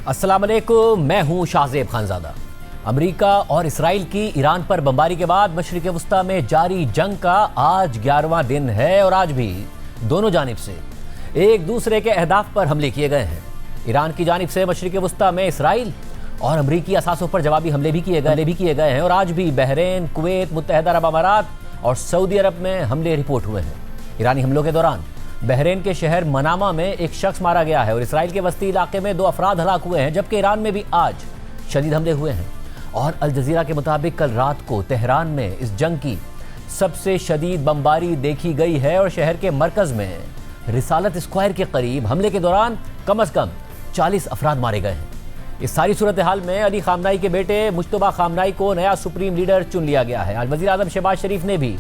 अस्सलाम वालेकुम, मैं हूं शाहजेब खानजादा। अमेरिका और इसराइल की ईरान पर बमबारी के बाद मशरिक वस्ता में जारी जंग का आज 11वां दिन है और आज भी दोनों जानिब से एक दूसरे के अहदाफ पर हमले किए गए हैं। ईरान की जानिब से मशरिक वस्ता में इसराइल और अमरीकी असासों पर जवाबी हमले भी किए गए हैं और आज भी बहरीन, कुवैत, मुत्तहदा अरब अमारात और सऊदी अरब में हमले रिपोर्ट हुए हैं। ईरानी हमलों के दौरान बहरीन के शहर मनामा में एक शख्स मारा गया है और इसराइल के वस्ती इलाके में 2 अफराद हलाक हुए हैं, जबकि ईरान में भी आज शदीद हमले हुए हैं। और अल जजीरा के मुताबिक कल रात को तेहरान में इस जंग की सबसे शदीद बमबारी देखी गई है और शहर के मरकज में रिसालत स्क्वायर के करीब हमले के दौरान कम से कम 40 अफराद मारे गए हैं। इस सारी सूरत हाल में अली खामनाई के बेटे मुश्तबा खामनाई को नया सुप्रीम लीडर चुन लिया गया है। आज वज़ीर आज़म शहबाज शरीफ ने भी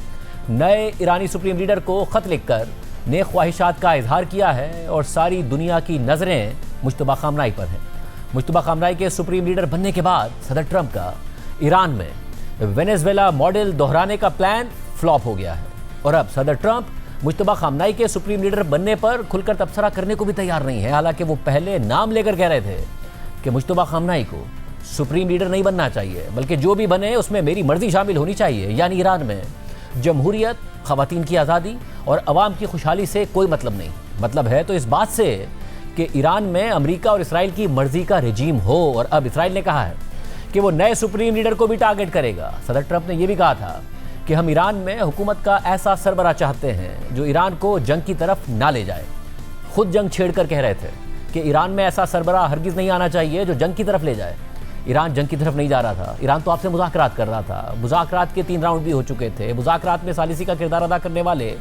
नए ईरानी सुप्रीम लीडर को ख़त लिखकर नेक ख्वाहिशात का इजहार किया है और सारी दुनिया की नज़रें मुश्तबा खामनाई पर हैं। मुश्तबा खामनाई के सुप्रीम लीडर बनने के बाद सदर ट्रंप का ईरान में वेनेजुएला मॉडल दोहराने का प्लान फ्लॉप हो गया है और अब सदर ट्रंप मुश्तबा खामनाई के सुप्रीम लीडर बनने पर खुलकर तबसरा करने को भी तैयार नहीं है। हालांकि वो पहले नाम लेकर कह रहे थे कि मुश्तबा खामनाई को सुप्रीम लीडर नहीं बनना चाहिए, बल्कि जो भी बने उसमें मेरी मर्जी शामिल होनी चाहिए। यानी ईरान में जमहूरियत, ख़वातीन की आज़ादी और अवाम की खुशहाली से कोई मतलब नहीं। मतलब है तो इस बात से कि ईरान में अमेरिका और इसराइल की मर्जी का रजीम हो। और अब इसराइल ने कहा है कि वो नए सुप्रीम लीडर को भी टारगेट करेगा। सदर ट्रंप ने यह भी कहा था कि हम ईरान में हुकूमत का ऐसा सरबराह चाहते हैं जो ईरान को जंग की तरफ ना ले जाए। खुद जंग छेड़कर कह रहे थे कि ईरान में ऐसा सरबराह हरगिज़ नहीं आना चाहिए जो जंग की तरफ ले जाए। ईरान जंग की तरफ नहीं जा रहा था। ईरान तो आपसे मुज़ाकरात कर रहा था। मुज़ाकरात के 3 राउंड भी हो चुके थे। मुज़ाकरात में सालिसी का किरदार अदा करने वाले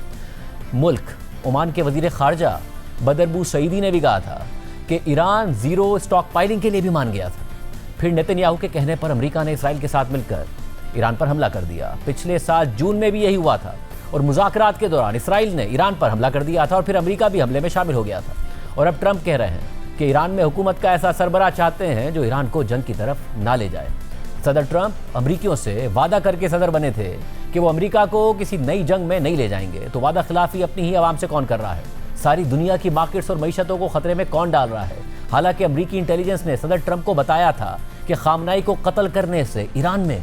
मुल्क ओमान के वज़ीर ख़ारजा बदरबू सईदी ने भी कहा था कि ईरान ज़ीरो स्टॉक पाइलिंग के लिए भी मान गया था। फिर नेतन्याहू के कहने पर अमेरिका ने इसराइल के साथ मिलकर ईरान पर हमला कर दिया। पिछले साल जून में भी यही हुआ था और मुज़ाकरात के दौरान इसराइल ने ईरान पर हमला कर दिया था और फिर अमेरिका भी हमले में शामिल हो गया था। और अब ट्रंप कह रहे हैं कि ईरान में हुकूमत का ऐसा सरबराह चाहते हैं जो ईरान को जंग की तरफ ना ले जाए। सदर ट्रंप अमरीकियों से वादा करके सदर बने थे कि वो अमेरिका को किसी नई जंग में नहीं ले जाएंगे, तो वादा खिलाफी अपनी ही आवाम से कौन कर रहा है? सारी दुनिया की मार्केट्स और मईशतों को खतरे में कौन डाल रहा है? हालांकि अमरीकी इंटेलिजेंस ने सदर ट्रंप को बताया था कि खामनाई को कत्ल करने से ईरान में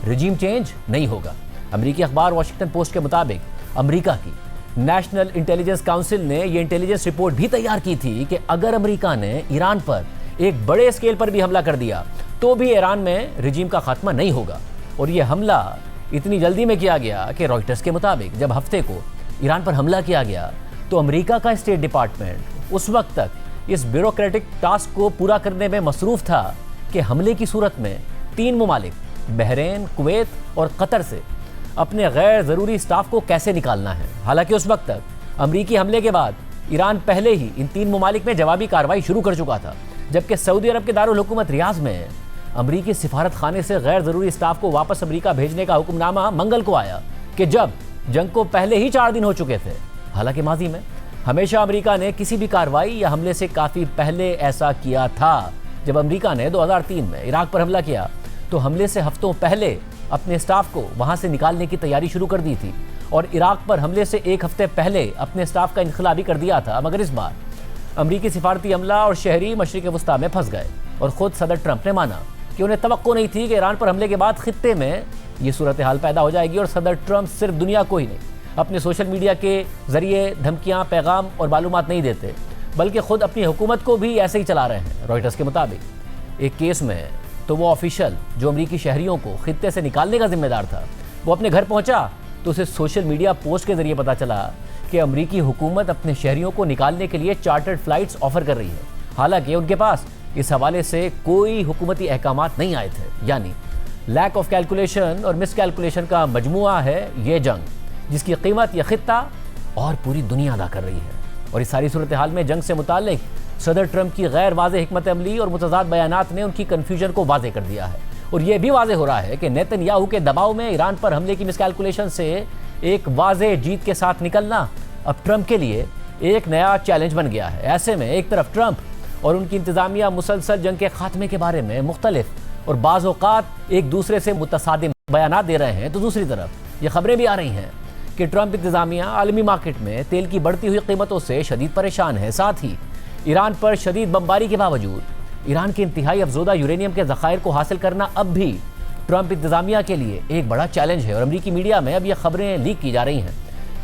रजीम चेंज नहीं होगा। अमरीकी अखबार वॉशिंगटन पोस्ट के मुताबिक अमरीका की नेशनल इंटेलिजेंस काउंसिल ने यह इंटेलिजेंस रिपोर्ट भी तैयार की थी कि अगर अमेरिका ने ईरान पर एक बड़े स्केल पर भी हमला कर दिया तो भी ईरान में रजीम का खात्मा नहीं होगा। और यह हमला इतनी जल्दी में किया गया कि रॉयटर्स के मुताबिक जब हफ्ते को ईरान पर हमला किया गया तो अमेरिका का स्टेट डिपार्टमेंट उस वक्त तक इस ब्यूरोक्रेटिक टास्क को पूरा करने में मसरूफ़ था कि हमले की सूरत में 3 ममालिक बहरीन, कुवैत और कतर से अपने गैर ज़रूरी स्टाफ को कैसे निकालना है। हालांकि उस वक्त तक अमरीकी हमले के बाद ईरान पहले ही इन 3 ममालिक में जवाबी कार्रवाई शुरू कर चुका था, जबकि सऊदी अरब के दारुल हुकूमत रियाज में अमरीकी सिफारत खाने से गैर ज़रूरी स्टाफ को वापस अमरीका भेजने का हुक्मनामा मंगल को आया कि जब जंग को पहले ही 4 दिन हो चुके थे। हालांकि माजी में हमेशा अमरीका ने किसी भी कार्रवाई या हमले से काफ़ी पहले ऐसा किया था। जब अमरीका ने 2003 में इराक पर हमला किया तो हमले से हफ्तों पहले अपने स्टाफ को वहां से निकालने की तैयारी शुरू कर दी थी और इराक पर हमले से 1 हफ्ते पहले अपने स्टाफ का इनखला भी कर दिया था। मगर इस बार अमरीकी सिफारती अमला और शहरी मशरिक वस्ता में फंस गए और ख़ुद सदर ट्रंप ने माना कि उन्हें तवक्को नहीं थी कि ईरान पर हमले के बाद खित्ते में ये सूरत हाल पैदा हो जाएगी। और सदर ट्रंप सिर्फ दुनिया को ही नहीं, अपने सोशल मीडिया के ज़रिए धमकियाँ, पैगाम और मालूमात नहीं देते, बल्कि ख़ुद अपनी हुकूमत को भी ऐसे ही चला रहे हैं। रॉयटर्स के मुताबिक एक केस में तो वो ऑफिशियल जो अमरीकी शहरियों को खित्ते से निकालने का जिम्मेदार था, वो अपने घर पहुंचा तो उसे सोशल मीडिया पोस्ट के जरिए पता चला कि अमरीकी हुकूमत अपने शहरियों को निकालने के लिए चार्टर्ड फ्लाइट्स ऑफर कर रही है। हालांकि उनके पास इस हवाले से कोई हुकूमती अहकामात नहीं आए थे। यानी लैक ऑफ कैलकुलेशन और मिस कैलकुलेशन का मजमुआ है ये जंग, जिसकी कीमत यह खित्ता और पूरी दुनिया अदा कर रही है। और इस सारी सूरत हाल में जंग से मुताल्लिक सदर ट्रंप की गैर वाज़ेह हिकमत अमली और मुतज़ाद बयानात ने उनकी कन्फ्यूजन को वाज़ेह कर दिया है। और यह भी वाज़ेह हो रहा है कि नेतन्याहू के दबाव में ईरान पर हमले की मिसकैलकुलेशन से एक वाज़ेह जीत के साथ निकलना अब ट्रंप के लिए एक नया चैलेंज बन गया है। ऐसे में एक तरफ ट्रंप और उनकी इंतज़ामिया मुसलसल जंग के खात्मे के बारे में मुख्तलिफ और बाज़ औक़ात एक दूसरे से मुतसादिम बयानात दे रहे हैं, तो दूसरी तरफ ये खबरें भी आ रही हैं कि ट्रंप इंतज़ामिया आलमी मार्केट में तेल की बढ़ती हुई कीमतों से शदीद परेशान है। साथ ही ईरान पर शदीद बमबारी के बावजूद ईरान के इंतहाई अफजोदा यूरेनियम के ज़खायर को हासिल करना अब भी ट्रंप इंतजामिया के लिए एक बड़ा चैलेंज है। और अमरीकी मीडिया में अब यह खबरें लीक की जा रही हैं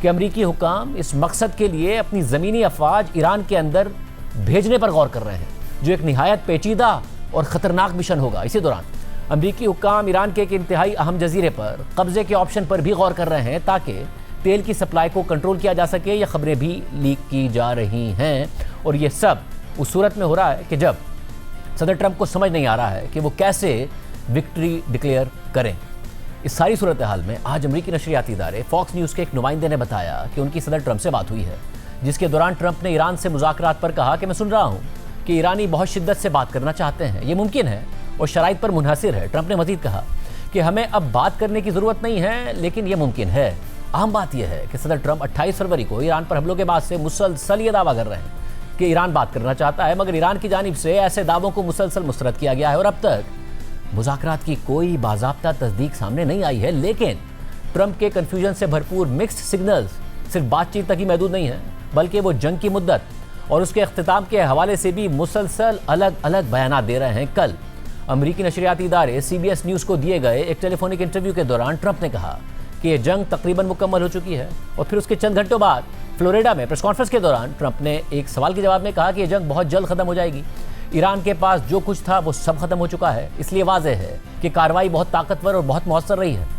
कि अमरीकी हुकाम इस मकसद के लिए अपनी ज़मीनी अफवाज ईरान के अंदर भेजने पर गौर कर रहे हैं, जो एक निहायत पेचीदा और ख़तरनाक मिशन होगा। इसी दौरान अमरीकी हुकाम ईरान के एक इंतहाई अहम जजीरे पर कब्जे के ऑप्शन पर भी गौर कर रहे हैं ताकि तेल की सप्लाई को कंट्रोल किया जा सके। ये खबरें भी लीक की जा रही हैं और ये सब उस सूरत में हो रहा है कि जब सदर ट्रंप को समझ नहीं आ रहा है कि वो कैसे विक्ट्री डिक्लेयर करें। इस सारी सूरत हाल में आज अमरीकी नशरियाती इदारे फॉक्स न्यूज़ के एक नुमाइंदे ने बताया कि उनकी सदर ट्रंप से बात हुई है, जिसके दौरान ट्रंप ने ईरान से मुज़ाकरात पर कहा कि मैं सुन रहा हूँ कि ईरानी बहुत शिद्दत से बात करना चाहते हैं, ये मुमकिन है और शराइत पर मुनहसिर है। ट्रंप ने मज़ीद कहा कि हमें अब बात करने की ज़रूरत नहीं है, लेकिन यह मुमकिन है। अहम बात यह है कि सदर ट्रंप 28 फरवरी को ईरान पर हमलों के बाद से मुसलसल ये दावा कर रहे हैं कि ईरान बात करना चाहता है, मगर ईरान की जानिब से ऐसे दावों को मुसलसल मुस्तरद किया गया है और अब तक मुज़ाकरात की कोई बाज़ाब्ता तस्दीक सामने नहीं आई है। लेकिन ट्रंप के कन्फ्यूजन से भरपूर मिक्स्ड सिग्नल्स सिर्फ बातचीत तक ही महदूद नहीं है, बल्कि वो जंग की मुद्दत और उसके अख्तिताम के हवाले से भी मुसलसल अलग अलग बयानात दे रहे हैं। कल अमरीकी नशरियाती इदारे CBS न्यूज़ को दिए गए एक टेलीफोनिक इंटरव्यू के दौरान ट्रंप ने कहा कि ये जंग तकरीबन मुकम्मल हो चुकी है और फिर उसके चंद घंटों बाद फ्लोरिडा में प्रेस कॉन्फ्रेंस के दौरान ट्रंप ने एक सवाल के जवाब में कहा कि यह जंग बहुत जल्द ख़त्म हो जाएगी। ईरान के पास जो कुछ था वो सब खत्म हो चुका है, इसलिए वाज़ेह है कि कार्रवाई बहुत ताकतवर और बहुत मौसर रही है।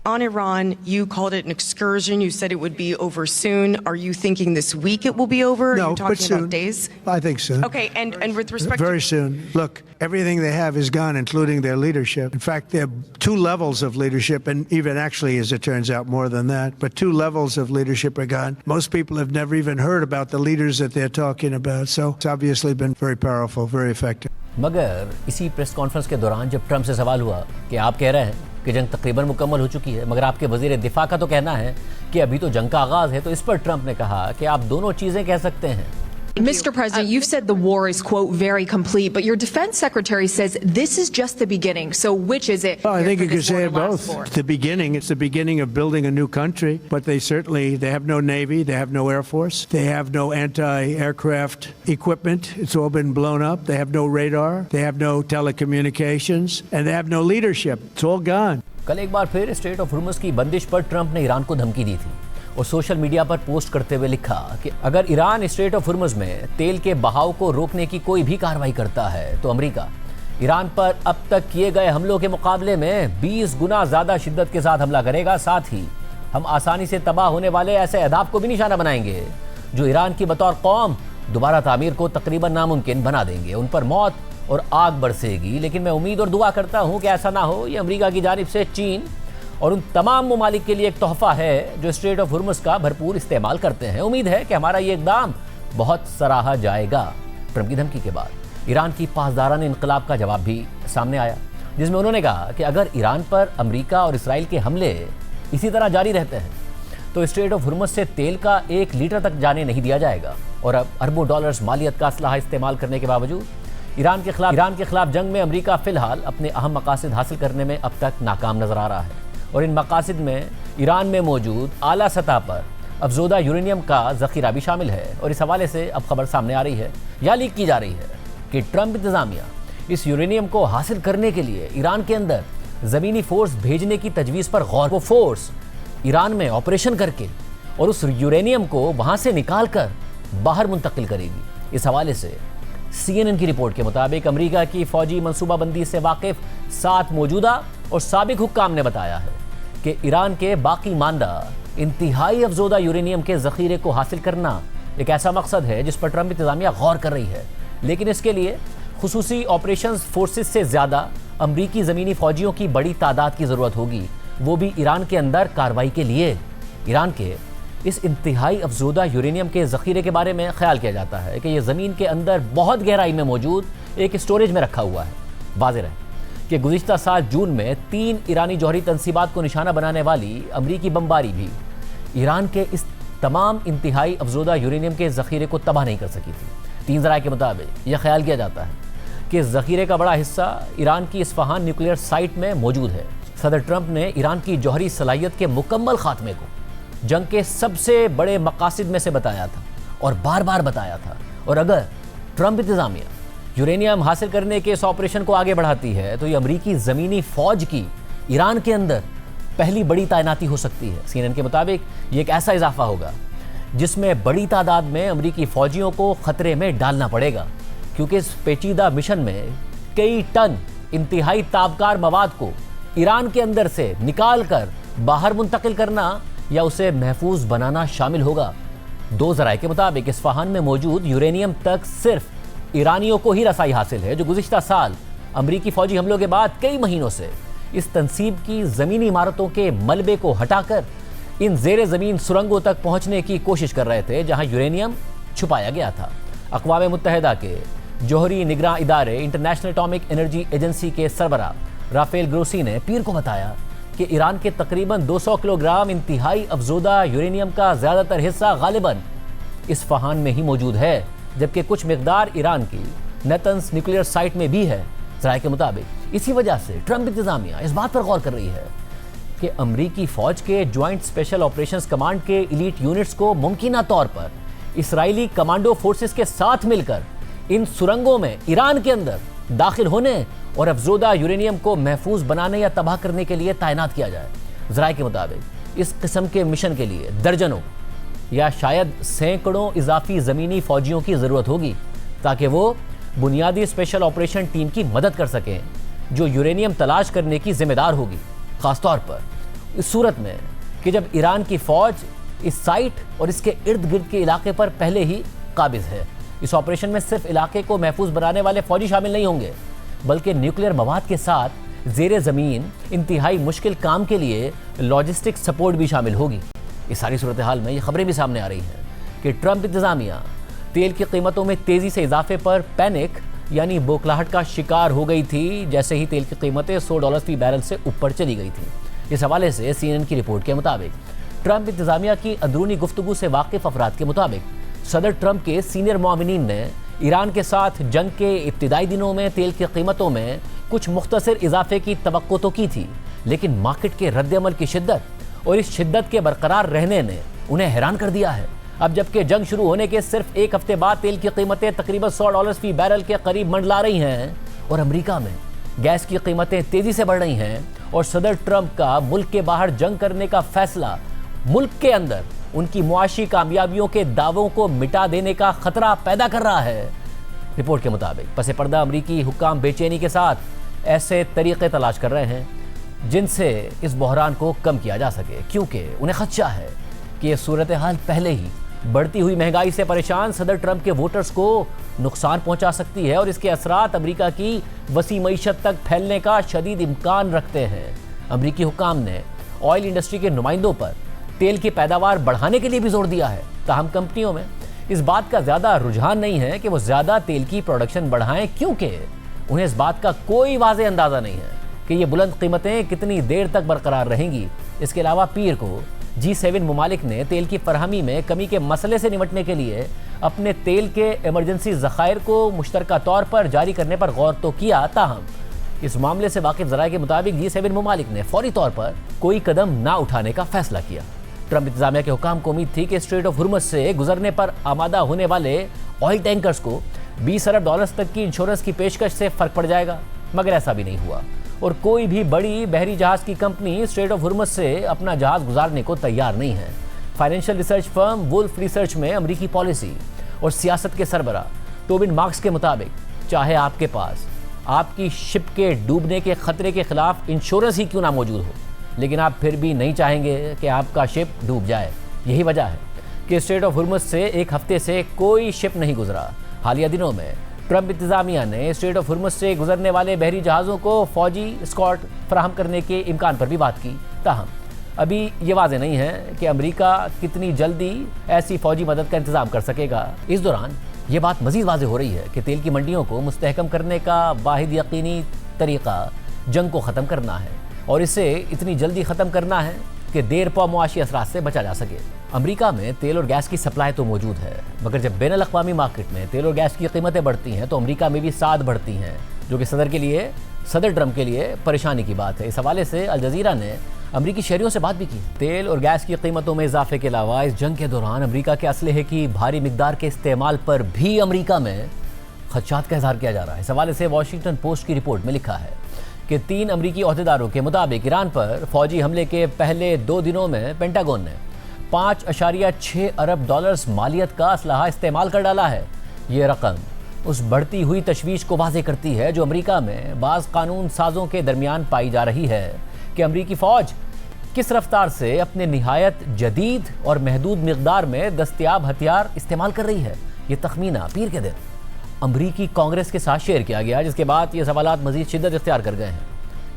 On Iran, you called it an excursion. You said it would be over soon. Are you thinking this week it will be over? No, Are you talking but soon. about days? I think soon. Okay, and with respect Very soon. Look, everything they have is gone, including their leadership. In fact, there are 2 levels of leadership, and even actually, as it turns out, more than that. But 2 levels of leadership are gone. Most people have never even heard about the leaders that they're talking about. So it's obviously been very powerful, very effective. मगर इसी press conference के दौरान जब Trump से सवाल हुआ कि आप कह रहे हैं कि जंग तकरीबन मुकम्मल हो चुकी है, मगर आपके वज़ीर दिफा का तो कहना है कि अभी तो जंग का आगाज़ है, तो इस पर ट्रंप ने कहा कि आप दोनों चीज़ें कह सकते हैं। Mr. President, you've said the war is, quote, very complete, but your defense secretary says this is just the beginning. So which is it? Well, I think you for could this war say to it last both. for? It's the beginning. It's the beginning of building a new country, but they have no Navy, they have no Air Force, they have no anti-aircraft equipment. It's all been blown up. They have no radar, they have no telecommunications, and they have no leadership. It's all gone. कल एक बार फिर straight of Hormuz की बंदिश पर Trump ने Iran को धमकी दी थी और सोशल मीडिया पर पोस्ट करते हुए लिखा कि अगर ईरान स्ट्रेट ऑफ हुर्मुज़ में तेल के बहाव को रोकने की कोई भी कार्रवाई करता है तो अमेरिका ईरान पर अब तक किए गए हमलों के मुकाबले में 20 गुना ज़्यादा शिद्दत के साथ हमला करेगा। साथ ही हम आसानी से तबाह होने वाले ऐसे अहदाफ को भी निशाना बनाएंगे जो ईरान की बतौर कौम दोबारा तामीर को तकरीबन नामुमकिन बना देंगे। उन पर मौत और आग बरसेगी, लेकिन मैं उम्मीद और दुआ करता हूँ कि ऐसा ना हो। ये अमेरिका की जानिब से चीन और उन तमाम ममालिक के लिए एक तोहफा है जो स्ट्रेट ऑफ हुर्मुज़ का भरपूर इस्तेमाल करते हैं। उम्मीद है कि हमारा ये इक़दाम बहुत सराहा जाएगा। ट्रंप की धमकी के बाद ईरान की पासदाराना इनकलाब का जवाब भी सामने आया, जिसमें उन्होंने कहा कि अगर ईरान पर अमेरिका और इसराइल के हमले इसी तरह जारी रहते हैं तो स्ट्रेट ऑफ हुर्मुज़ से तेल का 1 लीटर तक जाने नहीं दिया जाएगा। और अब अरबों डॉलर्स मालियत का असलाहा इस्तेमाल करने के बावजूद ईरान के खिलाफ जंग में अमेरिका फ़िलहाल अपने अहम मकासद हासिल करने में अब तक नाकाम नज़र आ रहा है। और इन मकासद में ईरान में मौजूद आला सतह पर अफजोदा यूरेनियम का ज़ख़ीरा भी शामिल है। और इस हवाले से अब खबर सामने आ रही है या लीक की जा रही है कि ट्रंप इंतज़ामिया इस यूरेनियम को हासिल करने के लिए ईरान के अंदर ज़मीनी फ़ोर्स भेजने की तजवीज़ पर गौर। वो फ़ोर्स ईरान में ऑपरेशन करके और उस यूरेनियम को वहाँ से निकाल कर बाहर मुंतकिल करेगी। इस हवाले से CNN की रिपोर्ट के मुताबिक अमेरिका की फ़ौजी मनसूबाबंदी से वाकिफ़ 7 मौजूदा और साबिक हुक्काम ने बताया है कि ईरान के बाकी मानदा इंतहाई अफजोदा यूरेनियम के ज़ख़ीरे को हासिल करना एक ऐसा मकसद है जिस पर ट्रंप इंतज़ामिया गौर कर रही है। लेकिन इसके लिए खुसूसी ऑपरेशन फोर्सेस से ज़्यादा अमरीकी ज़मीनी फ़ौजियों की बड़ी तादाद की ज़रूरत होगी, वो भी ईरान के अंदर कार्रवाई के लिए। ईरान के इस इंतहाई अफजोदा यूरेनियम के ज़ख़ीरे के बारे में ख्याल किया जाता है कि यह ज़मीन के अंदर बहुत गहराई में मौजूद एक स्टोरेज में रखा हुआ है। वाज़ेह है कि गुज़िश्ता साल जून में 3 ईरानी जौहरी तनसीबात को निशाना बनाने वाली अमरीकी बमबारी भी ईरान के इस तमाम इंतहाई अफजोदा यूरेनियम के ज़ख़ीरे को तबाह नहीं कर सकी थी। 3 ज़राए के मुताबिक यह ख्याल किया जाता है कि ज़ख़ीरे का बड़ा हिस्सा ईरान की इस्फहान न्यूक्लियर साइट में मौजूद है। सदर ट्रंप ने ईरान की जौहरी सलाहियत के मुकम्मल खात्मे को जंग के सबसे बड़े मकासद में से बताया था और बार बार बताया था। और अगर ट्रंप इंतज़ामिया यूरेनियम हासिल करने के इस ऑपरेशन को आगे बढ़ाती है तो ये अमेरिकी ज़मीनी फौज की ईरान के अंदर पहली बड़ी तैनाती हो सकती है। CNN के मुताबिक ये एक ऐसा इजाफा होगा जिसमें बड़ी तादाद में अमेरिकी फौजियों को खतरे में डालना पड़ेगा, क्योंकि इस पेचीदा मिशन में कई टन इंतहाई ताबकार मवाद को ईरान के अंदर से निकाल कर बाहर मुंतकिल करना या उसे महफूज बनाना शामिल होगा। दो ज़राए के मुताबिक इस्फहान में मौजूद यूरेनियम तक सिर्फ ईरानियों को ही रसाई हासिल है, जो गुज़िश्ता साल अमरीकी फौजी हमलों के बाद कई महीनों से इस तंसीब की ज़मीनी इमारतों के मलबे को हटाकर इन ज़ेरे ज़मीन सुरंगों तक पहुंचने की कोशिश कर रहे थे, जहां यूरेनियम छुपाया गया था। अक़वाम मुत्तहिदा के जोहरी निगरां इदारे इंटरनेशनल एटॉमिक एनर्जी एजेंसी के सरबराह राफेल ग्रोसी ने पीर को बताया कि ईरान के तकरीबन 200 किलोग्राम इंतहाई अफजोदा यूरेनियम का ज़्यादातर हिस्सा गालिबन इस्फहान में ही मौजूद है, जबकि कुछ मिकदार ईरान की नेतन्स न्यूक्लियर साइट में भी है। ज़राए के मुताबिक इसी वजह से ट्रंप इंतज़ामिया इस बात पर गौर कर रही है कि अमरीकी फ़ौज के ज्वाइंट स्पेशल ऑपरेशंस कमांड के इलीट यूनिट्स को मुमकिना तौर पर इसराइली कमांडो फोर्सेस के साथ मिलकर इन सुरंगों में ईरान के अंदर दाखिल होने और अफजोदा यूरेनियम को महफूज बनाने या तबाह करने के लिए तैनात किया जाए। ज़राए के मुताबिक इस किस्म के मिशन के लिए दर्जनों या शायद सैकड़ों इजाफी ज़मीनी फ़ौजियों की ज़रूरत होगी, ताकि वो बुनियादी स्पेशल ऑपरेशन टीम की मदद कर सकें जो यूरेनियम तलाश करने की जिम्मेदार होगी, ख़ासतौर पर इस सूरत में कि जब ईरान की फ़ौज इस साइट और इसके इर्द गिर्द के इलाके पर पहले ही काबिज़ है। इस ऑपरेशन में सिर्फ इलाके को महफूज बनाने वाले फ़ौजी शामिल नहीं होंगे, बल्कि न्यूक्लियर मवाद के साथ ज़ेरे ज़मीन इंतहाई मुश्किल काम के लिए लॉजिस्टिक सपोर्ट भी शामिल होगी। इस सारी सूरत हाल में ये खबरें भी सामने आ रही हैं कि ट्रंप इंतज़ामिया तेल की कीमतों में तेज़ी से इजाफे पर पैनिक यानी बौखलाहट का शिकार हो गई थी, जैसे ही तेल की कीमतें $100 फी बैरल से ऊपर चली गई थी। इस हवाले से CNN की रिपोर्ट के मुताबिक ट्रंप इंतज़ामिया की अंदरूनी गुफ्तगू से वाकिफ़ अफराद के मुताबिक सदर ट्रंप के सीनियर मुआविनीन ने ईरान के साथ जंग के इब्तिदाई दिनों में तेल की कीमतों में कुछ मुख्तसर इजाफे की तवक्को तो की थी, लेकिन मार्केट के रद्द-ए-अमल की शिद्दत और इस शिद्दत के बरकरार रहने ने उन्हें हैरान कर दिया है। अब जबकि जंग शुरू होने के सिर्फ एक हफ्ते बाद तेल की कीमतें तकरीबन $100 फी बैरल के करीब मंडला रही हैं और अमेरिका में गैस की कीमतें तेजी से बढ़ रही हैं और सदर ट्रंप का मुल्क के बाहर जंग करने का फैसला मुल्क के अंदर उनकी मुआशी कामयाबियों के दावों को मिटा देने का खतरा पैदा कर रहा है। रिपोर्ट के मुताबिक पसे पर्दा अमरीकी हुक्काम बेचैनी के साथ ऐसे तरीके तलाश कर रहे हैं जिनसे इस बहरान को कम किया जा सके, क्योंकि उन्हें खदशा है कि यह सूरत हाल पहले ही बढ़ती हुई महंगाई से परेशान सदर ट्रंप के वोटर्स को नुकसान पहुंचा सकती है और इसके असरात अमेरिका की वसी मईशत तक फैलने का शदीद इम्कान रखते हैं। अमरीकी हुक्काम ने ऑयल इंडस्ट्री के नुमाइंदों पर तेल की पैदावार बढ़ाने के लिए भी जोर दिया है, ताहम कंपनियों में इस बात का ज़्यादा रुझान नहीं है कि वो ज़्यादा तेल की प्रोडक्शन बढ़ाएं, क्योंकि उन्हें इस बात का कोई वाज़ेह अंदाज़ा नहीं है कि ये बुलंद कीमतें कितनी देर तक बरकरार रहेंगी। इसके अलावा पीर को G7 ममालिक ने तेल की फरहमी में कमी के मसले से निपटने के लिए अपने तेल के इमरजेंसी ज़खायर को मुश्तरका तौर पर जारी करने पर गौर तो किया, ताहम इस मामले से वाकिफ ज़राए के मुताबिक G7 ममालिक ने फौरी तौर पर कोई कदम ना उठाने का फैसला किया। ट्रंप इंतज़ामिया के हुकाम को उम्मीद थी कि स्ट्रेट ऑफ हुर्मुज़ से गुजरने पर आमादा होने वाले ऑयल टैंकर्स को $20 अरब तक की इंश्योरेंस की पेशकश से फ़र्क पड़ जाएगा, मगर ऐसा भी नहीं हुआ और कोई भी बड़ी बहरी जहाज़ की कंपनी स्ट्रेट ऑफ हुर्मुज़ से अपना जहाज़ गुजारने को तैयार नहीं है। Financial research firm Wolfe research में अमरीकी पॉलिसी और सियासत के सरबराह टोबिन मार्क्स के मुताबिक चाहे आपके पास आपकी शिप के डूबने के खतरे के खिलाफ इंश्योरेंस ही क्यों ना मौजूद हो, लेकिन आप फिर भी नहीं चाहेंगे कि आपका शिप डूब जाए। यही वजह है कि स्ट्रेट ऑफ हुर्मुज़ से एक हफ्ते से कोई शिप नहीं गुजरा। हालिया दिनों में ट्रंप इंतज़ामिया ने स्ट्रेट ऑफ हुर्मुज़ से गुजरने वाले बहरी जहाज़ों को फौजी स्कॉट फराहम करने के इम्कान पर भी बात की, ताहम अभी ये वाज़ेह नहीं है कि अमेरिका कितनी जल्दी ऐसी फौजी मदद का इंतज़ाम कर सकेगा। इस दौरान ये बात मज़ीद वाज़ेह हो रही है कि तेल की मंडियों को मुस्तहकम करने का वाहिद यकीनी तरीक़ा जंग को ख़त्म करना है और इसे इतनी जल्दी ख़त्म करना है कि देर पा मुआशी असरात से बचा जा सके। अमेरिका में तेल और गैस की सप्लाई तो मौजूद है, मगर जब बैनुल अक़वामी मार्केट में तेल और गैस की कीमतें बढ़ती हैं तो अमेरिका में भी साथ बढ़ती हैं, जो कि सदर ट्रंप के लिए परेशानी की बात है। इस हवाले से अल जज़ीरा ने अमरीकी शहरियों से बात भी की। तेल और गैस की कीमतों में इजाफे के अलावा इस जंग के दौरान अमरीका के असलहे की भारी मिकदार के इस्तेमाल पर भी अमरीका में खदशात का इजहार किया जा रहा है। इस हवाले से वॉशिंगटन पोस्ट की रिपोर्ट में लिखा है कि 3 अमरीकी ओहदेदारों के मुताबिक ईरान पर फौजी हमले के पहले 2 दिनों में पेंटागन ने 5.6 अरब डॉलर्स मालियत का असलहा इस्तेमाल कर डाला है। ये रकम उस बढ़ती हुई तशवीश को वाज़ेह करती है जो अमरीका में बाज़ कानून साजों के दरमियान पाई जा रही है कि अमरीकी फ़ौज किस रफ्तार से अपने निहायत जदीद और महदूद मिकदार में दस्तयाब हथियार इस्तेमाल कर रही है। ये तखमीना पीर के दिन अमरीकी कांग्रेस के साथ शेयर किया गया, जिसके बाद ये सवालात मज़ीद शिद्दत इख्तियार कर गए हैं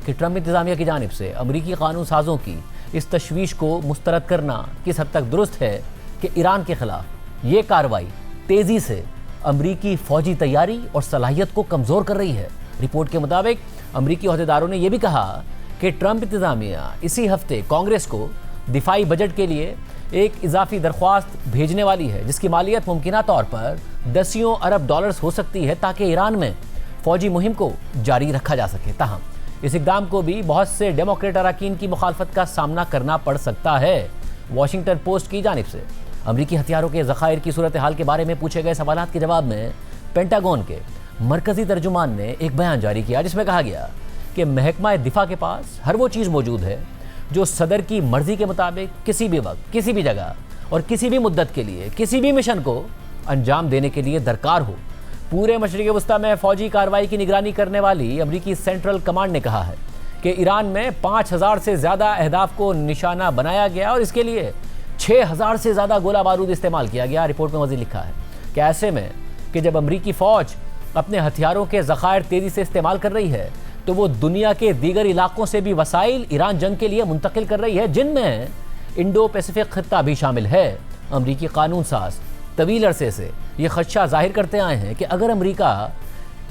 कि ट्रंप इंतज़ामिया की जानिब से अमरीकी कानून साजों की इस तशवीश को मुस्तरद करना किस हद तक दुरुस्त है कि ईरान के ख़िलाफ़ ये कार्रवाई तेज़ी से अमरीकी फ़ौजी तैयारी और सलाहियत को कमज़ोर कर रही है। रिपोर्ट के मुताबिक अमरीकी ओहदेदारों ने यह भी कहा कि ट्रंप इंतज़ामिया इसी हफ्ते कांग्रेस को दिफाई बजट के लिए एक इजाफी दरख्वास्त भेजने वाली है, जिसकी मालियत मुमकिना तौर पर दसियों अरब डॉलर्स हो सकती है ताकि ईरान में फ़ौजी मुहिम को जारी रखा जा सके। ताहम इस इक़दाम को भी बहुत से डेमोक्रेट अरकान की मुखालफत का सामना करना पड़ सकता है। वॉशिंगटन पोस्ट की जानिब से अमरीकी हथियारों के ज़खायर की सूरत हाल के बारे में पूछे गए सवालात के जवाब में पेंटागन के मरकज़ी तर्जुमान ने एक बयान जारी किया, जिसमें कहा गया कि महकमा दिफा के पास हर वो चीज़ मौजूद है जो सदर की मर्जी के मुताबिक किसी भी वक्त, किसी भी जगह और किसी भी मुद्दत के लिए किसी भी मिशन को अंजाम देने के लिए दरकार हो। पूरे मशरिक़ वस्ता में फ़ौजी कार्रवाई की निगरानी करने वाली अमरीकी सेंट्रल कमांड ने कहा है कि ईरान में 5000 से ज़्यादा अहदाफ को निशाना बनाया गया और इसके लिए 6000 से ज़्यादा गोला बारूद इस्तेमाल किया गया। रिपोर्ट में मज़ीद लिखा है कि ऐसे में कि जब अमरीकी फ़ौज अपने हथियारों के ज़खायर तेज़ी से इस्तेमाल कर रही है तो वो दुनिया के दीगर इलाकों से भी वसाइल ईरान जंग के लिए मुंतकिल कर रही है, जिनमें इंडो पैसिफिक खित्ता भी शामिल है। अमरीकी कानून साज तवील अरसे से ये खदशा जाहिर करते आए हैं कि अगर अमरीका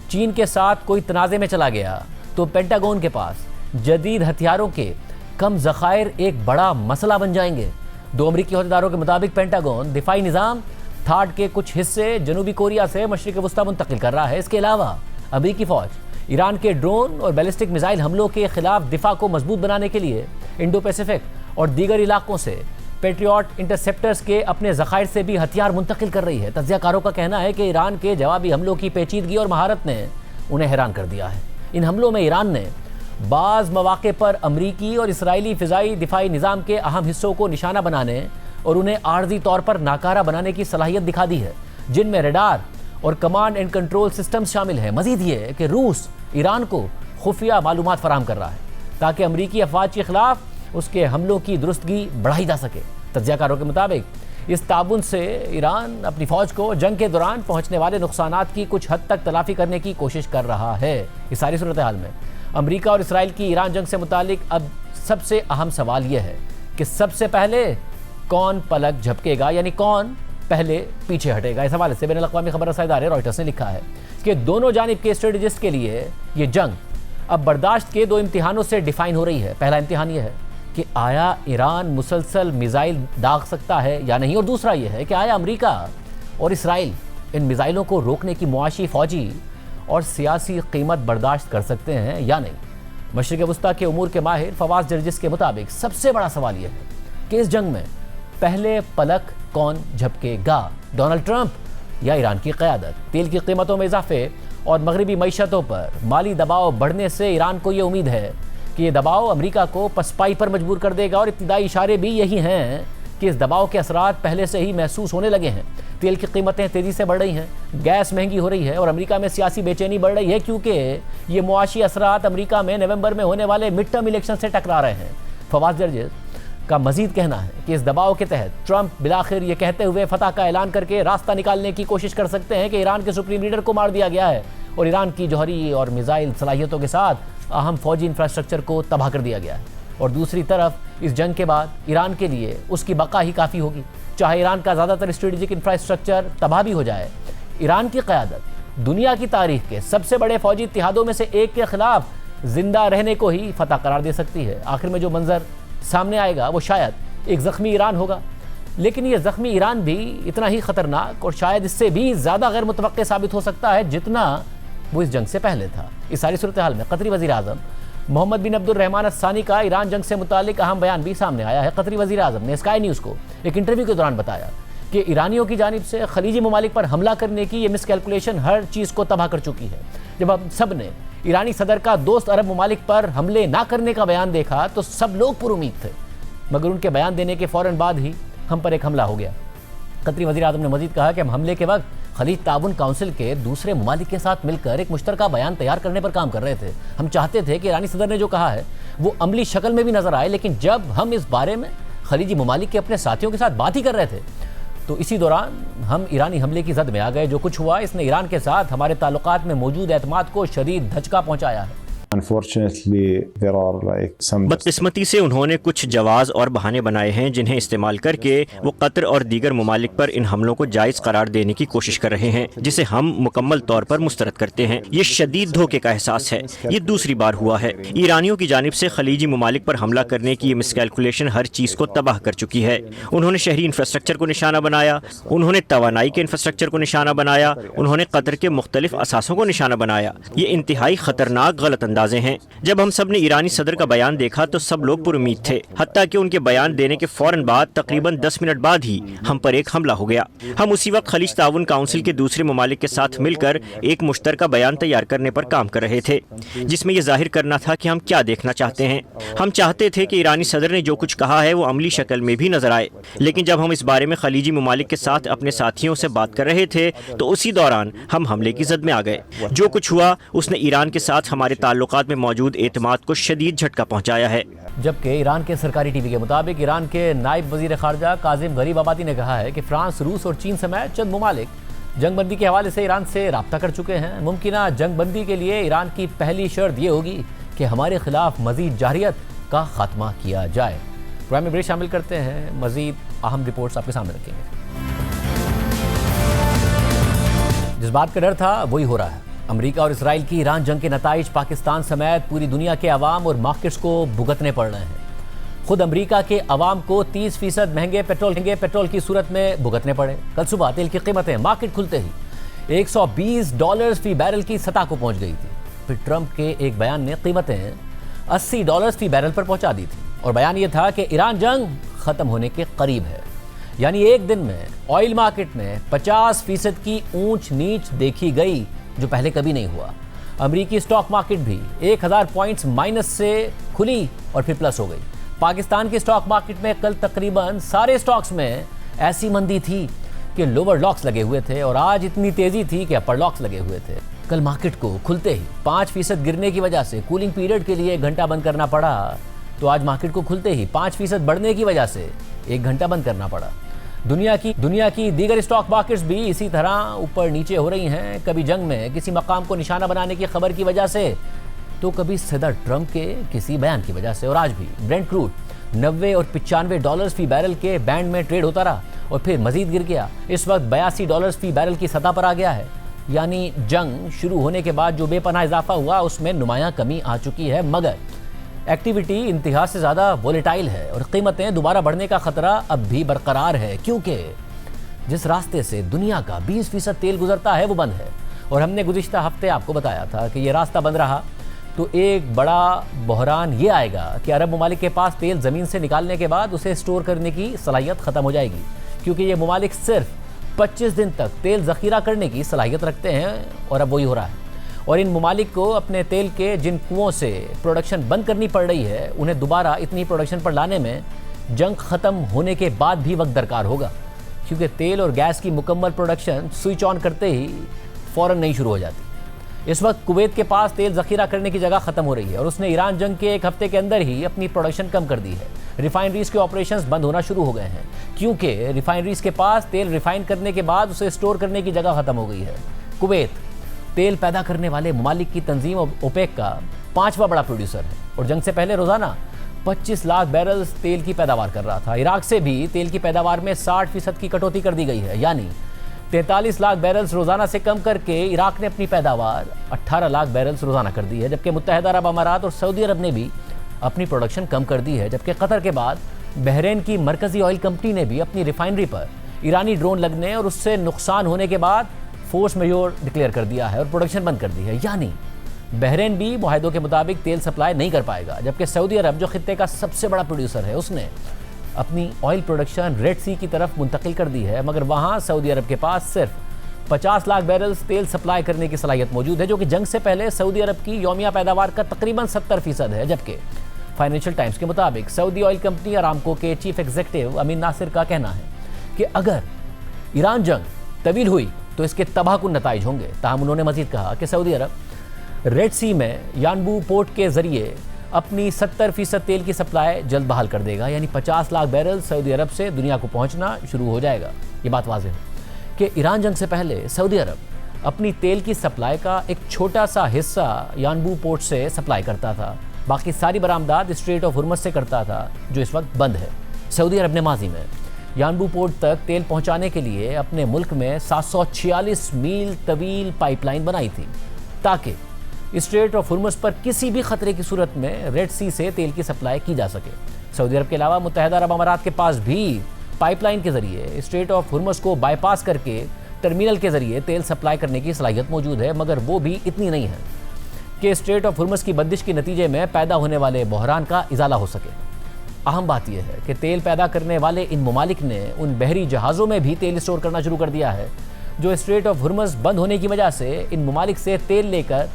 चीन के साथ कोई तनाज़े में चला गया तो पेंटागन के पास जदीद हथियारों के कम ज़खायर एक बड़ा मसला बन जाएंगे। 2 अमरीकी ओहदेदारों के मुताबिक पेंटागन दिफाई निज़ाम थाड के कुछ हिस्से जनूबी कोरिया से मशरिक़ वस्ता मुंतकिल कर रहा है। इसके अलावा अमरीकी फ़ौज ईरान के ड्रोन और बैलिस्टिक मिसाइल हमलों के खिलाफ दिफा को मजबूत बनाने के लिए इंडो पैसिफिक और दीगर इलाकों से पेट्रियट इंटरसेप्टर्स के अपने ज़खायर से भी हथियार मुंतकिल कर रही है। तज्ज़ियाकारों का कहना है कि ईरान के जवाबी हमलों की पेचीदगी और महारत ने उन्हें हैरान कर दिया है। इन हमलों में ईरान ने बाज़ मौक़े पर अमरीकी और इसराइली फ़िज़ाई दिफाई निज़ाम के अहम हिस्सों को निशाना बनाने और उन्हें आर्ज़ी तौर पर नाकारा बनाने की सलाहियत दिखा दी है, जिनमें रडार और कमांड एंड कंट्रोल सिस्टम्स शामिल हैं। मज़ीद ये कि रूस ईरान को खुफिया मालूमात फराहम कर रहा है ताकि अमरीकी अफवाज के खिलाफ उसके हमलों की दुरुस्तगी बढ़ाई जा सके। तज्ज़ियाकारों के मुताबिक इस ताबुन से ईरान अपनी फ़ौज को जंग के दौरान पहुँचने वाले नुकसानात की कुछ हद तक तलाफ़ी करने की कोशिश कर रहा है। इस सारी सूरत हाल में अमरीका और इसराइल की ईरान जंग से मुतालिक अब सबसे अहम सवाल यह है कि सबसे पहले कौन पलक झपकेगा, यानी कौन पहले पीछे हटेगा। इस हवाले से बैनुल अक़वामी खबर रसाई इदारे रॉयटर्स ने लिखा है कि दोनों जानिब के स्ट्रेटेजिस्ट के लिए ये जंग अब बर्दाश्त के 2 इम्तिहानों से डिफाइन हो रही है। पहला इम्तिहान यह है कि आया ईरान मुसलसल मिसाइल दाग सकता है या नहीं, और दूसरा यह है कि आया अमरीका और इसराइल इन मिसाइलों को रोकने की मुआशी, फ़ौजी और सियासी कीमत बर्दाश्त कर सकते हैं या नहीं। मशरिक़ वस्ता के उमूर के माहिर फवाद जर्जिस के मुताबिक सबसे बड़ा सवाल यह है कि इस जंग में पहले पलक कौन झपकेगा, डोनाल्ड ट्रंप या ईरान की क़यादत। तेल की कीमतों में इजाफे और मगरबी मईशतों पर माली दबाव बढ़ने से ईरान को ये उम्मीद है कि ये दबाव अमरीका को पसपाई पर मजबूर कर देगा, और इब्तिदाई इशारे भी यही हैं कि इस दबाव के असरात पहले से ही महसूस होने लगे हैं। तेल की कीमतें तेज़ी से बढ़ रही हैं, गैस महंगी हो रही है और अमरीका में सियासी बेचैनी बढ़ रही है, क्योंकि ये मुआशी असरात अमरीका में नवंबर में होने वाले मिड टर्म इलेक्शन से टकरा रहे हैं। फवाद जर्जिस का मजीद कहना है कि इस दबाव के तहत ट्रंप बिलाखिर ये कहते हुए फतह का ऐलान करके रास्ता निकालने की कोशिश कर सकते हैं कि ईरान के सुप्रीम लीडर को मार दिया गया है और ईरान की जौहरी और मिसाइल सलाहियतों के साथ अहम फौजी इंफ्रास्ट्रक्चर को तबाह कर दिया गया है। और दूसरी तरफ इस जंग के बाद ईरान के लिए उसकी बका ही काफ़ी होगी, चाहे ईरान का ज़्यादातर स्ट्रेटेजिक इंफ्रास्ट्रक्चर तबाह भी हो जाए। ईरान की क़यादत दुनिया की तारीख के सबसे बड़े फौजी इत्तेहादों में से एक के खिलाफ जिंदा रहने को ही फतह करार दे सकती है। आखिर में जो मंजर सामने आएगा वो शायद एक ज़ख्मी ईरान होगा, लेकिन ये ज़ख्मी ईरान भी इतना ही ख़तरनाक और शायद इससे भी ज़्यादा गैर मुतवक्के साबित हो सकता है जितना वो इस जंग से पहले था। इस सारी सूरत हाल में कतरी वज़ीर आज़म मोहम्मद बिन अब्दुर्रहमान अस्सानी का ईरान जंग से मुतालिक अहम बयान भी सामने आया है। कतरी वज़ीर आज़म ने स्काई न्यूज़ को एक इंटरव्यू के दौरान बताया कि ईरानियों की जानिब से खलीजी ममालिक पर हमला करने की ये मिसकैलकुलेशन हर चीज़ को तबाह कर चुकी है। जब हम सब ने ईरानी सदर का दोस्त अरब ममालिक पर हमले ना करने का बयान देखा तो सब लोग पुरुमीद थे, मगर उनके बयान देने के फ़ौरन बाद ही हम पर एक हमला हो गया। कतरी वज़ीर आज़म ने मजीद कहा कि हम हमले के वक्त खलीज ताउन काउंसिल के दूसरे ममालिक के साथ मिलकर एक मुश्तरका बयान तैयार करने पर काम कर रहे थे। हम चाहते थे कि ईरानी सदर ने जो कहा है वो अमली शक्ल में भी नजर आए, लेकिन जब हम इस बारे में खलीजी ममालिक के अपने साथियों के साथ बात ही कर रहे थे तो इसी दौरान हम ईरानी हमले की जद में आ गए। जो कुछ हुआ इसने ईरान के साथ हमारे ताल्लुकात में मौजूद एतमाद को शदीद धचका पहुंचाया है। बदकिस्मती से उन्होंने कुछ जवाज और बहाने बनाए हैं जिन्हें इस्तेमाल करके वो कतर और दीगर ममालिक पर इन हमलों को जायज़ करार देने की कोशिश कर रहे हैं, जिसे हम मुकम्मल तौर पर मुस्तरद करते हैं। ये शदीद धोखे का एहसास है। ये दूसरी बार हुआ है। ईरानियों की जानिब से खलीजी ममालिक पर हमला करने की ये मिसकैलकुलेशन हर चीज़ को तबाह कर चुकी है। उन्होंने शहरी इंफ्रास्ट्रक्चर को निशाना बनाया, उन्होंने तवानाई के इंफ्रास्ट्रक्चर को निशाना बनाया, उन्होंने कतर के मुख्तलिफ असासों को निशाना बनाया। ये इंतहाई खतरनाक गलत अंदाजे हैं। जब हम सब ने ईरानी सदर का बयान देखा तो सब लोग पुरुमीद थे, हत्ता कि उनके बयान देने के फौरन बाद तकरीबन 10 मिनट बाद ही हम पर एक हमला हो गया। हम उसी वक्त खलीज ताउन काउंसिल के दूसरे ममालिक के साथ मिलकर एक मुश्तरका बयान तैयार करने पर काम कर रहे थे, जिसमें यह जाहिर करना था कि हम क्या देखना चाहते हैं। हम चाहते थे कि ईरानी सदर ने जो कुछ कहा है वो अमली शक्ल में भी नजर आए, लेकिन जब हम इस बारे में खलीजी ममालिक के साथ अपने साथियों से बात कर रहे थे तो उसी दौरान हम हमले की जद में आ गए। जो कुछ हुआ उसने ईरान के साथ हमारे ताल्लुकात में मौजूद एतमाद को शदीद झटका पहुंचाया है। जबकि ईरान के सरकारी टीवी के मुताबिक ईरान के नायब वजीर खारजा काजिम गरीबाबादी ने कहा है कि फ्रांस, रूस और चीन समेत चंद ममालिक जंगबंदी के हवाले से ईरान से राब्ता कर चुके हैं। मुमकिना जंगबंदी के लिए ईरान की पहली शर्त यह होगी कि हमारे खिलाफ मजीद जारियत का खात्मा किया जाए। प्रोग्राम में ब्रेक शामिल करते हैं, मजीद अहम रिपोर्ट्स आपके सामने रखेंगे। जिस बात का डर था वही हो रहा है। अमेरिका और इसराइल की ईरान जंग के नताइज पाकिस्तान समेत पूरी दुनिया के अवाम और मार्केट्स को भुगतने पड़ रहे हैं। खुद अमेरिका के अवाम को 30% महंगे पेट्रोल की सूरत में भुगतने पड़े। कल सुबह तेल की कीमतें मार्केट खुलते ही $120 फी बैरल की सतह को पहुंच गई थी। फिर ट्रंप के एक बयान ने कीमतें $80 फी बैरल पर पहुंचा दी थी और बयान यह था कि ईरान जंग खत्म होने के करीब है। यानी एक दिन में ऑयल मार्केट में 50% की ऊंच नीच देखी गई, जो पहले कभी नहीं हुआ। अमेरिकी स्टॉक मार्केट भी 1000 पॉइंट्स माइनस से खुली और फिर प्लस हो गई। पाकिस्तान की स्टॉक मार्केट में कल तकरीबन सारे स्टॉक्स में ऐसी मंदी थी कि लोअर लॉक्स लगे हुए थे और आज इतनी तेजी थी कि अपर लॉक्स लगे हुए थे। कल मार्केट को खुलते ही 5% गिरने की वजह से कूलिंग पीरियड के लिए 1 घंटा बंद करना पड़ा, तो आज मार्केट को खुलते ही 5% बढ़ने की वजह से 1 घंटा बंद करना पड़ा। दुनिया की दीगर स्टॉक मार्केट्स भी इसी तरह ऊपर नीचे हो रही हैं, कभी जंग में किसी मकाम को निशाना बनाने की खबर की वजह से, तो कभी सदर ट्रंप के किसी बयान की वजह से। और आज भी ब्रेंट क्रूड 90 और $95 फी बैरल के बैंड में ट्रेड होता रहा और फिर मजीद गिर गया। इस वक्त $82 फी बैरल की सतह पर आ गया है। यानी जंग शुरू होने के बाद जो बेपनाह इजाफा हुआ उसमें नुमायां कमी आ चुकी है, मगर एक्टिविटी इंतहा से ज़्यादा वोलेटाइल है और कीमतें दोबारा बढ़ने का खतरा अब भी बरकरार है, क्योंकि जिस रास्ते से दुनिया का 20% तेल गुजरता है वो बंद है। और हमने गुज़िश्ता हफ्ते आपको बताया था कि ये रास्ता बंद रहा तो एक बड़ा बहरान ये आएगा कि अरब ममालिक के पास तेल ज़मीन से निकालने के बाद उसे स्टोर करने की सलाहियत ख़त्म हो जाएगी, क्योंकि ये ममालिक सिर्फ 25 दिन तक तेल ज़ख़ीरा करने की सलाहियत रखते हैं और अब वही हो रहा है। और इन ममालिक को अपने तेल के जिन कुओं से प्रोडक्शन बंद करनी पड़ रही है उन्हें दोबारा इतनी प्रोडक्शन पर लाने में जंग ख़त्म होने के बाद भी वक्त दरकार होगा, क्योंकि तेल और गैस की मुकम्मल प्रोडक्शन स्विच ऑन करते ही फ़ौरन नहीं शुरू हो जाती। इस वक्त कुवैत के पास तेल ज़ख़ीरा करने की जगह ख़त्म हो रही है और उसने ईरान जंग के 1 हफ्ते के अंदर ही अपनी प्रोडक्शन कम कर दी है। रिफाइनरीज के ऑपरेशंस बंद होना शुरू हो गए हैं, क्योंकि रिफाइनरीज के पास तेल रिफाइन करने के बाद उसे स्टोर करने की जगह ख़त्म हो गई है। कुवैत तेल पैदा करने वाले ममालिक की तंजीम ओपेक का 5वां बड़ा प्रोड्यूसर है और जंग से पहले रोज़ाना 25 लाख बैरल्स तेल की पैदावार कर रहा था। इराक से भी तेल की पैदावार में 60% की कटौती कर दी गई है, यानी 43 लाख बैरल्स रोज़ाना से कम करके इराक ने अपनी पैदावार 18 लाख बैरल्स रोज़ाना कर दी है। जबकि मुत्तहिदा अरब अमारात और सऊदी अरब ने भी अपनी प्रोडक्शन कम कर दी है। जबकि कतर के बाद बहरीन की मरकज़ी ऑयल कंपनी ने भी अपनी रिफाइनरी पर ईरानी ड्रोन लगने और उससे नुकसान होने के बाद फोर्स मेजोर डिक्लेयर कर दिया है और प्रोडक्शन बंद कर दी है। यानी बहरीन भी मुआहदों के मुताबिक तेल सप्लाई नहीं कर पाएगा। जबकि सऊदी अरब जो खित्ते का सबसे बड़ा प्रोड्यूसर है उसने अपनी ऑयल प्रोडक्शन रेड सी की तरफ मुंतकिल कर दी है, मगर वहाँ सऊदी अरब के पास सिर्फ 50 लाख बैरल्स तेल सप्लाई करने की सलाहियत मौजूद है, जो कि जंग से पहले सऊदी अरब की यौमिया पैदावार का तकरीबन 70% है। जबकि फाइनेंशियल टाइम्स के मुताबिक सऊदी ऑयल कंपनी अरामको के चीफ एग्जीक्यूटिव अमीन नासिर का कहना है कि अगर ईरान जंग तवील हुई तो इसके तबाहकुन नताइज होंगे। ताहम उन्होंने मजीद कहा कि सऊदी अरब रेड सी में यानबू पोर्ट के जरिए अपनी 70% तेल की सप्लाई जल्द बहाल कर देगा, यानी 50 लाख बैरल सऊदी अरब से दुनिया को पहुंचना शुरू हो जाएगा। ये बात वाज़ेह है कि ईरान जंग से पहले सऊदी अरब अपनी तेल की सप्लाई का एक छोटा सा हिस्सा यानबू पोर्ट से सप्लाई करता था, बाकी सारी बरामदात स्ट्रेट ऑफ हुर्मुज़ से करता था, जो इस वक्त बंद है। सऊदी अरब ने माजी में यानबू पोर्ट तक तेल पहुंचाने के लिए अपने मुल्क में 746 मील तवील पाइपलाइन बनाई थी, ताकि स्ट्रेट ऑफ हुर्मुज़ पर किसी भी खतरे की सूरत में रेड सी से तेल की सप्लाई की जा सके। सऊदी अरब के अलावा मुत्तहिदा अरब अमारात के पास भी पाइपलाइन के जरिए स्ट्रेट ऑफ हुर्मुज़ को बाईपास करके टर्मिनल के जरिए तेल सप्लाई करने की सलाहियत मौजूद है, मगर वो भी इतनी नहीं है कि स्ट्रेट ऑफ हुर्मुज़ की बंदिश के नतीजे में पैदा होने वाले बहरान का इजाला हो सके। अहम बात यह है कि तेल पैदा करने वाले इन ममालिक ने उन बहरी जहाज़ों में भी तेल स्टोर करना शुरू कर दिया है, जो स्ट्रेट ऑफ हुर्मुज़ बंद होने की वजह से इन ममालिक से तेल लेकर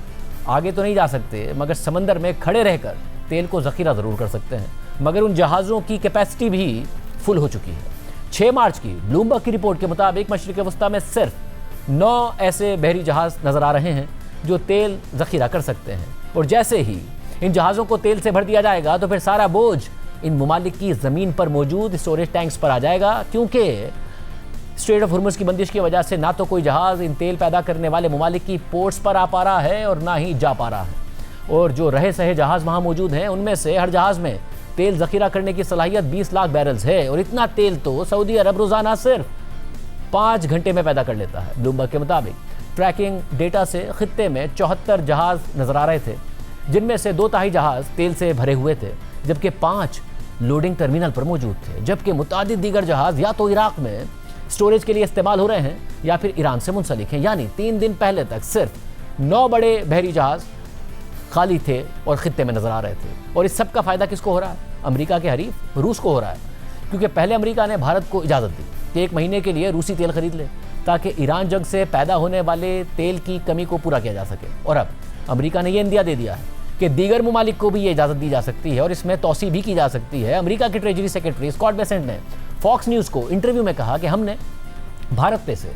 आगे तो नहीं जा सकते, मगर समंदर में खड़े रहकर तेल को ज़ख़ीरा ज़रूर कर सकते हैं। मगर उन जहाज़ों की कैपेसिटी भी फुल हो चुकी है। 6 मार्च की ब्लूमबर्ग की रिपोर्ट के मुताबिक मशरिक़ वस्ता में सिर्फ 9 ऐसे बहरी जहाज़ नज़र आ रहे हैं जो तेल ज़ख़ीरा कर सकते हैं, और जैसे ही इन जहाज़ों को तेल से भर दिया जाएगा तो फिर सारा बोझ इन ममालिक की ज़मीन पर मौजूद स्टोरेज टैंक्स पर आ जाएगा, क्योंकि स्ट्रेट ऑफ हुर्मुज़ की बंदिश की वजह से ना तो कोई जहाज़ इन तेल पैदा करने वाले ममालिक की पोर्ट्स पर आ पा रहा है और ना ही जा पा रहा है। और जो रहे सहे जहाज़ वहाँ मौजूद हैं, उनमें से हर जहाज़ में तेल ज़ख़ीरा करने की सलाहियत 20 लाख बैरल्स है, और इतना तेल तो सऊदी अरब रोज़ाना सिर्फ 5 घंटे में पैदा कर लेता है। ब्लूमबर्ग के मुताबिक ट्रैकिंग डेटा से खित्ते में 74 जहाज़ नज़र आ रहे थे, जिनमें से 2/3 जहाज़ तेल से भरे हुए थे, जबकि 5 लोडिंग टर्मिनल पर मौजूद थे, जबकि मुतादिद दीगर जहाज़ या तो इराक़ में स्टोरेज के लिए इस्तेमाल हो रहे हैं या फिर ईरान से मुंसलिक हैं। यानी 3 दिन पहले तक सिर्फ 9 बड़े बहरी जहाज़ खाली थे और खित्ते में नज़र आ रहे थे। और इस सब का फ़ायदा किसको हो रहा है? अमेरिका के हरीफ रूस को हो रहा है, क्योंकि पहले अमेरिका ने भारत को इजाज़त दी कि 1 महीने के लिए रूसी तेल खरीद ले, ताकि ईरान जंग से पैदा होने वाले तेल की कमी को पूरा किया जा सके। और अब अमेरिका ने यह इंदिया दे दिया है कि दीगर ममालिक को भी ये इजाज़त दी जा सकती है और इसमें तौसी भी की जा सकती है। अमेरिका के ट्रेजरी सेक्रेटरी स्कॉट बेसेंट ने फॉक्स न्यूज़ को इंटरव्यू में कहा कि हमने भारत पे से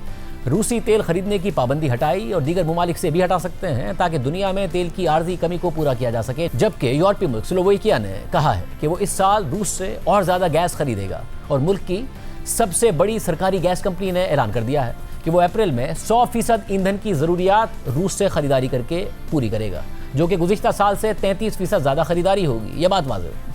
रूसी तेल खरीदने की पाबंदी हटाई और दीगर ममालिक से भी हटा सकते हैं, ताकि दुनिया में तेल की आर्जी कमी को पूरा किया जा सके। जबकि यूरोपीय मुल्क स्लोवाकिया ने कहा है कि वो इस साल रूस से और ज़्यादा गैस खरीदेगा, और मुल्क की सबसे बड़ी सरकारी गैस कंपनी ने ऐलान कर दिया है कि वो अप्रैल में 100% ईंधन की ज़रूरियात रूस से ख़रीदारी करके पूरी करेगा, जो कि गुज़िश्ता साल से 33% ज़्यादा खरीदारी होगी। ये बात वाज़ेह है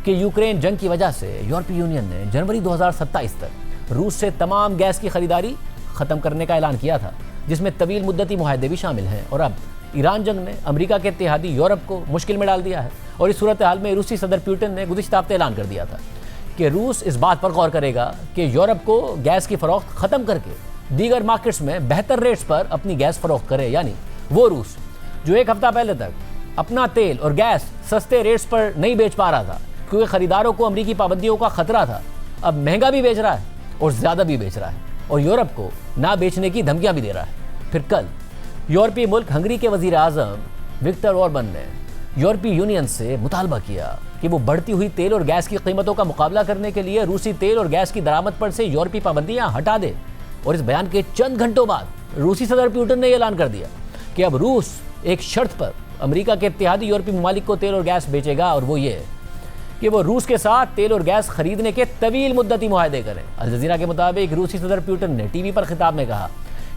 कि यूक्रेन जंग की वजह से यूरोपीय यूनियन ने जनवरी 2027 तक रूस से तमाम गैस की खरीदारी ख़त्म करने का ऐलान किया था, जिसमें तवील मुद्दती मुआहदे भी शामिल हैं। और अब ईरान जंग ने अमेरिका के इत्तेहादी यूरोप को मुश्किल में डाल दिया है, और इस सूरत हाल में रूसी सदर पुतिन ने गुज़िश्ता हफ्ते ऐलान कर दिया था कि रूस इस बात पर गौर करेगा कि यूरोप को गैस की फ़रोख्त ख़त्म करके दीगर मार्केट्स में बेहतर रेट्स पर अपनी गैस फ़रोख्त करे। यानी वो रूस जो 1 हफ्ता पहले तक अपना तेल और गैस सस्ते रेट्स पर नहीं बेच पा रहा था क्योंकि ख़रीदारों को अमरीकी पाबंदियों का ख़तरा था, अब महंगा भी बेच रहा है और ज़्यादा भी बेच रहा है, और यूरोप को ना बेचने की धमकियां भी दे रहा है। फिर कल यूरोपीय मुल्क हंगरी के वज़ीर आज़म विक्टर ऑर्बन ने यूरोपीय यूनियन से मुतालबा किया कि वो बढ़ती हुई तेल और गैस की कीमतों का मुकाबला करने के लिए रूसी तेल और गैस की दरामद पर से यूरोपीय पाबंदियां हटा दे। और इस बयान के चंद घंटों बाद रूसी सदर पुतिन ने ऐलान कर दिया कि अब रूस एक शर्त पर अमेरिका के इत्तेहादी यूरोपीय ममालिक को तेल और गैस बेचेगा, और वो ये है कि वो रूस के साथ तेल और गैस खरीदने के तवील मुद्दती मुआहदे करें। अल जज़ीरा के मुताबिक रूसी सदर पुतिन ने टीवी पर खिताब में कहा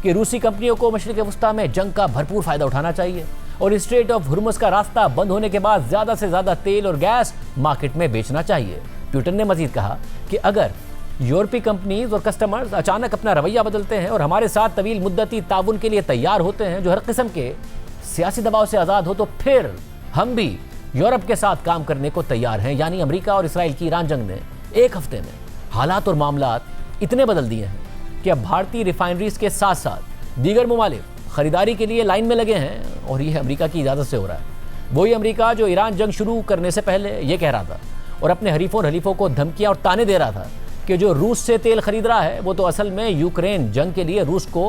कि रूसी कंपनियों को मशरिक़ वस्ता में जंग का भरपूर फ़ायदा उठाना चाहिए, और स्ट्रेट ऑफ हुर्मुज़ का रास्ता बंद होने के बाद ज़्यादा से ज़्यादा तेल और गैस मार्केट में बेचना चाहिए। पुतिन ने मजीद कहा कि अगर यूरोपीय कंपनीज और कस्टमर्स अचानक अपना रवैया बदलते हैं और हमारे साथ तवील मुद्दती ताउन के लिए तैयार होते हैं जो हर किस्म के सियासी दबाव से आज़ाद हो, तो फिर हम भी यूरोप के साथ काम करने को तैयार हैं। यानी अमेरिका और इसराइल की ईरान जंग ने 1 हफ्ते में हालात और मामलात इतने बदल दिए हैं कि अब भारतीय रिफाइनरीज के साथ साथ दीगर ममालिक खरीदारी के लिए लाइन में लगे हैं, और यह अमेरिका की इजाज़त से हो रहा है। वही अमेरिका जो ईरान जंग शुरू करने से पहले ये कह रहा था और अपने हरीफों को धमकियां और ताने दे रहा था कि जो रूस से तेल खरीद रहा है वो तो असल में यूक्रेन जंग के लिए रूस को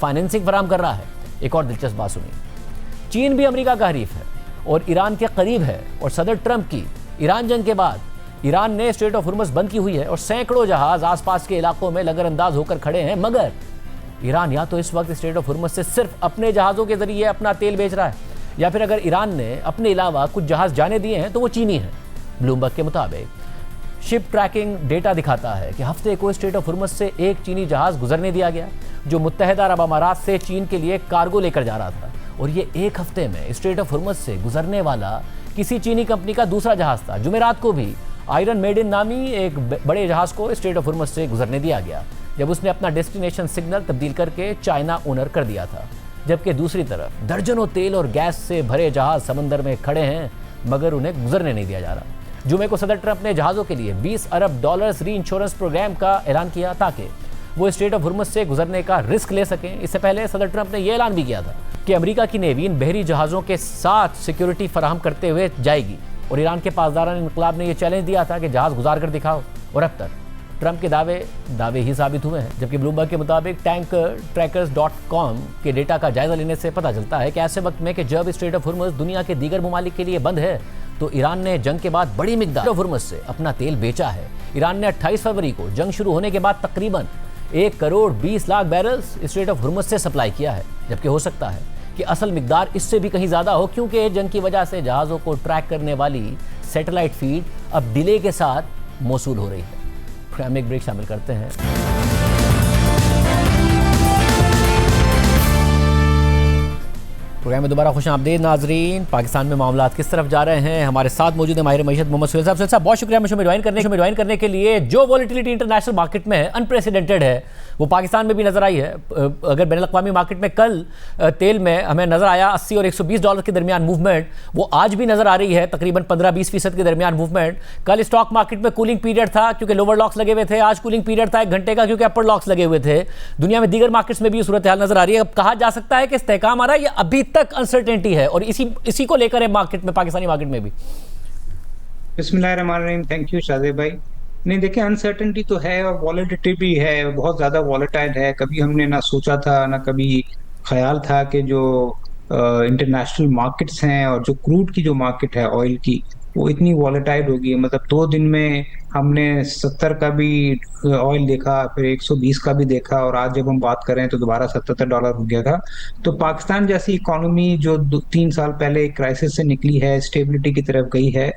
फाइनेंसिंग फराहम कर रहा है। एक और दिलचस्प बात सुनिए, चीन भी अमेरिका का हरीफ है और ईरान के करीब है, और सदर ट्रंप की ईरान जंग के बाद ईरान ने स्ट्रेट ऑफ हुर्मुज़ बंद की हुई है और सैकड़ों जहाज आसपास के इलाकों में लगरअंदाज होकर खड़े हैं। मगर ईरान या तो इस वक्त स्ट्रेट ऑफ हुर्मुज़ से सिर्फ अपने जहाज़ों के जरिए अपना तेल बेच रहा है, या फिर अगर ईरान ने अपने अलावा कुछ जहाज जाने दिए हैं तो वो चीनी हैं। ब्लूमबर्ग के मुताबिक शिप ट्रैकिंग डेटा दिखाता है कि हफ्ते को स्ट्रेट ऑफ हुर्मुज़ से एक चीनी जहाज गुजरने दिया गया जो मुत्तहिदा अरब अमारात से चीन के लिए कार्गो लेकर जा रहा था, और ये एक हफ्ते में स्ट्रेट ऑफ हुर्मुज़ से गुजरने वाला किसी चीनी कंपनी का दूसरा जहाज था। जुमेरात को भी आयरन मेडिन नामी एक बड़े जहाज को स्ट्रेट ऑफ हुर्मुज़ से गुजरने दिया गया जब उसने अपना डेस्टिनेशन सिग्नल तब्दील करके चाइना ओनर कर दिया था, जबकि दूसरी तरफ दर्जनों तेल और गैस से भरे जहाज समंदर में खड़े हैं मगर उन्हें गुजरने नहीं दिया जा रहा। जुमे को सदर ट्रंप ने जहाज़ों के लिए $20 अरब री इंश्योरेंस प्रोग्राम का ऐलान किया ताकि वो स्ट्रेट ऑफ हुर्मुज़ से गुजरने का रिस्क ले सकें। इससे पहले सदर ट्रंप ने यह ऐलान भी किया था कि अमेरिका की नेवी इन बहरी जहाज़ों के साथ सिक्योरिटी फराहम करते हुए जाएगी, और ईरान के पासदारान इनकलाब ने यह चैलेंज दिया था कि जहाज़ गुजार कर दिखाओ, और अब तक ट्रंप के दावे ही साबित हुए हैं। जबकि ब्लूमबर्ग के मुताबिक tankertrackers.com के डेटा का जायजा लेने से पता चलता है कि ऐसे वक्त में कि जब स्ट्रेट ऑफ हुर्मुज़ दुनिया के दीगर ममालिक के लिए बंद है तो ईरान ने जंग के बाद बड़ी मिकदार ऑफ हुर्मुज़ से अपना तेल बेचा है। ईरान ने 28 फरवरी को जंग शुरू होने के बाद तकरीबन 1 crore 20 lakh barrels strait of Hormuz से सप्लाई किया है, जबकि हो सकता है कि असल मिकदार इससे भी कहीं ज़्यादा हो, क्योंकि जंग की वजह से जहाज़ों को ट्रैक करने वाली सैटेलाइट फीड अब डिले के साथ मौसूल हो रही है। हम एक ब्रेक शामिल करते हैं। प्रोग्राम में दोबारा खुश आमदीद नाजरीन। पाकिस्तान में मामला किस तरफ जा रहे हैं, हमारे साथ मौजूद है माहिर मईशत मोहम्मद सुहेल साहब। सुहेल साहब, बहुत शुक्रिया मुझे ज्वाइन करने के लिए। जो वॉलेटिलिटी इंटरनेशनल मार्केट में है, अनप्रेसिडेंटेड है, वो पाकिस्तान में भी नजर आई है। अगर बैनुल अक़वामी मार्केट में कल तेल में हमें नजर आया $80 और $120 के दरमियान मूवमेंट, वो आज भी नजर आ रही है तकरीबन 15-20% के दरमियान मूवमेंट। कल स्टॉक मार्केट में कूलिंग पीरियड था क्योंकि लोअर लॉक्स लगे हुए थे, आज कूलिंग पीरियड था 1 घंटे का क्योंकि अपर लॉक्स लगे हुए थे। दुनिया में दीगर मार्केट्स में भी सूरत हाल नजर आ रही है। अब कहा जा सकता है कि इस्तेहकाम आ रहा है या अभी तक अनसर्टेनिटी है, और इसी को लेकर है मार्केट में, पाकिस्तानी मार्केट में भी। बिस्मिल्लाहिर्रहमानिर्रहीम। थैंक यू शादेब भाई। नहीं, देखिए, अनसर्टेनिटी तो है और वॉलेटिलिटी भी है, बहुत ज्यादा वॉलेटाइल है। कभी हमने ना सोचा था, ना कभी ख्याल था कि जो इंटरनेशनल मार्केट्स हैं और जो क्रूड की जो मार्केट है ऑयल की, वो इतनी वॉलेटाइल होगी। मतलब 2 दिन में हमने 70 का भी ऑयल देखा, फिर 120 का भी देखा, और आज जब हम बात करें तो दोबारा $77 हो गया था। तो पाकिस्तान जैसी इकोनॉमी जो 3 साल पहले क्राइसिस से निकली है, स्टेबिलिटी की तरफ गई है,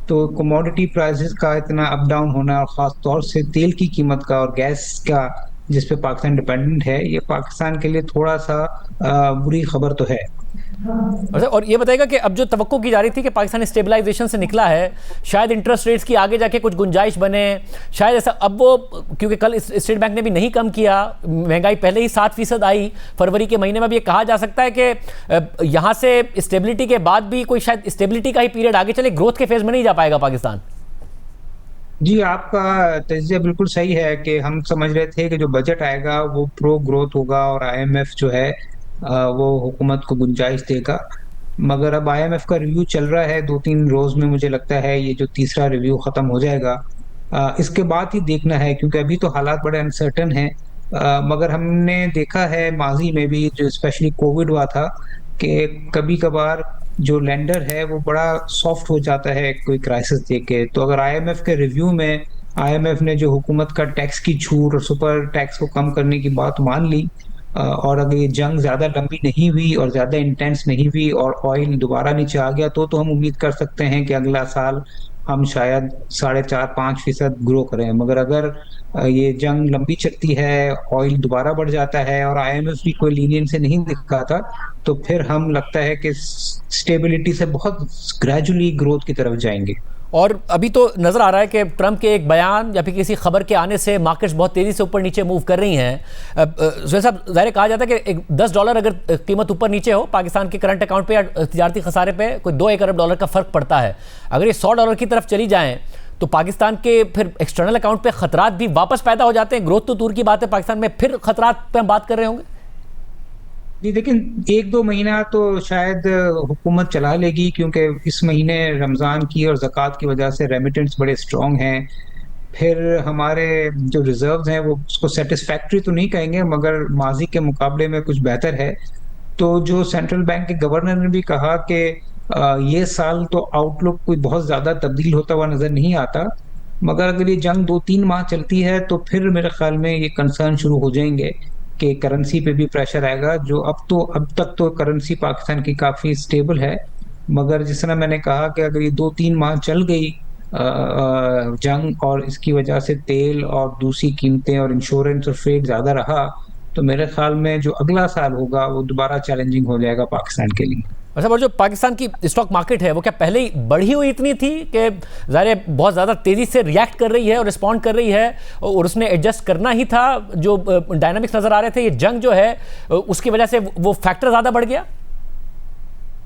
तो कमोडिटी प्राइसेस का इतना अप डाउन होना, और ख़ास तौर से तेल की कीमत का और गैस का जिस पे पाकिस्तान डिपेंडेंट है, ये पाकिस्तान के लिए थोड़ा सा बुरी खबर तो है। और ये बताएगा कि अब जो तवक्को की जा रही थी कि पाकिस्तान स्टेबलाइजेशन से निकला है, शायद इंटरेस्ट रेट्स की आगे जाके कुछ गुंजाइश बने, शायद ऐसा, अब वो क्योंकि कल स्टेट बैंक ने भी नहीं कम किया, महंगाई पहले ही 7% आई फरवरी के महीने में, अब ये कहा जा सकता है कि यहाँ से स्टेबिलिटी के बाद भी कोई शायद स्टेबिलिटी का ही पीरियड आगे चले, ग्रोथ के फेज में नहीं जा पाएगा पाकिस्तान। जी, आपका तजिया बिल्कुल सही है कि हम समझ रहे थे कि जो बजट आएगा वो प्रो ग्रोथ होगा और IMF जो है वो हुकूमत को गुंजाइश देगा, मगर अब IMF का रिव्यू चल रहा है 2-3 रोज में। मुझे लगता है ये जो तीसरा रिव्यू खत्म हो जाएगा, इसके बाद ही देखना है, क्योंकि अभी तो हालात बड़े अनसर्टन हैं। मगर हमने देखा है माजी में भी, जो स्पेशली कोविड हुआ था, कि कभी कभार जो लेंडर है वो बड़ा सॉफ्ट हो जाता है कोई क्राइसिस देख के। तो अगर IMF के रिव्यू में IMF ने जो हुकूमत का टैक्स की छूट और सुपर टैक्स को कम करने की बात मान ली, और अगर ये जंग ज्यादा लंबी नहीं हुई और ज्यादा इंटेंस नहीं हुई और ऑयल दोबारा नीचे आ गया, तो हम उम्मीद कर सकते हैं कि अगला साल हम शायद 4.5-5% ग्रो करें। मगर अगर ये जंग लंबी चलती है, ऑयल दोबारा बढ़ जाता है और IMF भी कोई लीनियंस नहीं दिखाता, तो फिर हम लगता है कि स्टेबिलिटी से बहुत ग्रेजुअली ग्रोथ की तरफ जाएंगे। और अभी तो नज़र आ रहा है कि ट्रंप के एक बयान या फिर किसी खबर के आने से मार्केट्स बहुत तेज़ी से ऊपर नीचे मूव कर रही हैं। सुहेल साहब, ज़ाहिर कहा जाता है कि $10 अगर कीमत ऊपर नीचे हो पाकिस्तान के करंट अकाउंट पे या तिजारती खसारे पे, कोई $2-1 अरब का फ़र्क पड़ता है। अगर ये $100 की तरफ चली जाएँ तो पाकिस्तान के फिर एक्सटर्नल अकाउंट पे खतरात भी वापस पैदा हो जाते हैं। ग्रोथ तो दूर की बात है, पाकिस्तान में फिर खतरात पे हम बात कर रहे होंगे। जी, लेकिन 1-2 महीना तो शायद हुकूमत चला लेगी, क्योंकि इस महीने रमज़ान की और ज़कात की वजह से रेमिटेंस बड़े स्ट्रॉन्ग हैं। फिर हमारे जो रिज़र्व्स हैं वो उसको सैटिस्फैक्टरी तो नहीं कहेंगे, मगर माज़ी के मुकाबले में कुछ बेहतर है। तो जो सेंट्रल बैंक के गवर्नर ने भी कहा कि ये साल तो आउटलुक कोई बहुत ज़्यादा तब्दील होता हुआ नज़र नहीं आता, मगर अगर ये जंग 2-3 माह चलती है तो फिर मेरे ख़्याल में ये कंसर्न शुरू हो जाएँगे कि करेंसी पे भी प्रेशर आएगा। जो अब तक तो करेंसी पाकिस्तान की काफ़ी स्टेबल है, मगर जिस तरह मैंने कहा कि अगर ये 2-3 माह चल गई जंग, और इसकी वजह से तेल और दूसरी कीमतें और इंश्योरेंस और फ्रेट ज़्यादा रहा, तो मेरे ख्याल में जो अगला साल होगा वो दोबारा चैलेंजिंग हो जाएगा पाकिस्तान के लिए। अच्छा, और जो पाकिस्तान की स्टॉक मार्केट है वो क्या पहले ही बढ़ी हुई इतनी थी कि ज़ाहिर है बहुत ज़्यादा तेज़ी से रिएक्ट कर रही है और रिस्पॉन्ड कर रही है, और उसने एडजस्ट करना ही था? जो डायनामिक्स नज़र आ रहे थे, ये जंग जो है उसकी वजह से वो फैक्टर ज़्यादा बढ़ गया?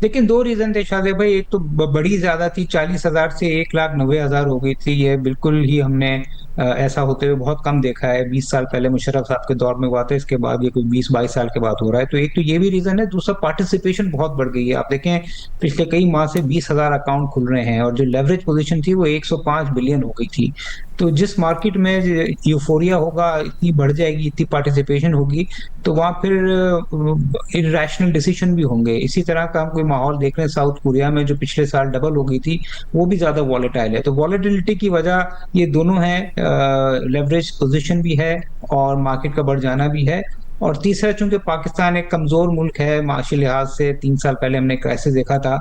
लेकिन 2 रीज़न थे शादेब भाई। एक तो बड़ी ज़्यादा थी, 40,000 से 1,90,000 हो गई थी। ये बिल्कुल ही हमने ऐसा होते हुए बहुत कम देखा है। 20 साल पहले मुशर्रफ साहब के दौर में हुआ था, इसके बाद ये कोई 20-22 साल के बाद हो रहा है। तो एक तो ये भी रीज़न है, दूसरा पार्टिसिपेशन बहुत बढ़ गई है। आप देखें, पिछले कई माह से 20,000 अकाउंट खुल रहे हैं, और जो लेवरेज पोजीशन थी वो 105 बिलियन हो गई थी। तो जिस मार्केट में यूफोरिया होगा, इतनी बढ़ जाएगी, इतनी पार्टिसिपेशन होगी, तो वहाँ फिर इरैशनल डिसीजन भी होंगे। इसी तरह का हम कोई माहौल देख रहे हैं साउथ कोरिया में, जो पिछले साल डबल हो गई थी, वो भी ज़्यादा वॉलेटाइल है। तो वॉलेटिलिटी की वजह ये दोनों हैं, लेवरेज पोजीशन भी है और मार्केट का बढ़ जाना भी है। और तीसरा, चूंकि पाकिस्तान एक कमज़ोर मुल्क है माशी लिहाज से, 3 साल पहले हमने क्राइसिस देखा था,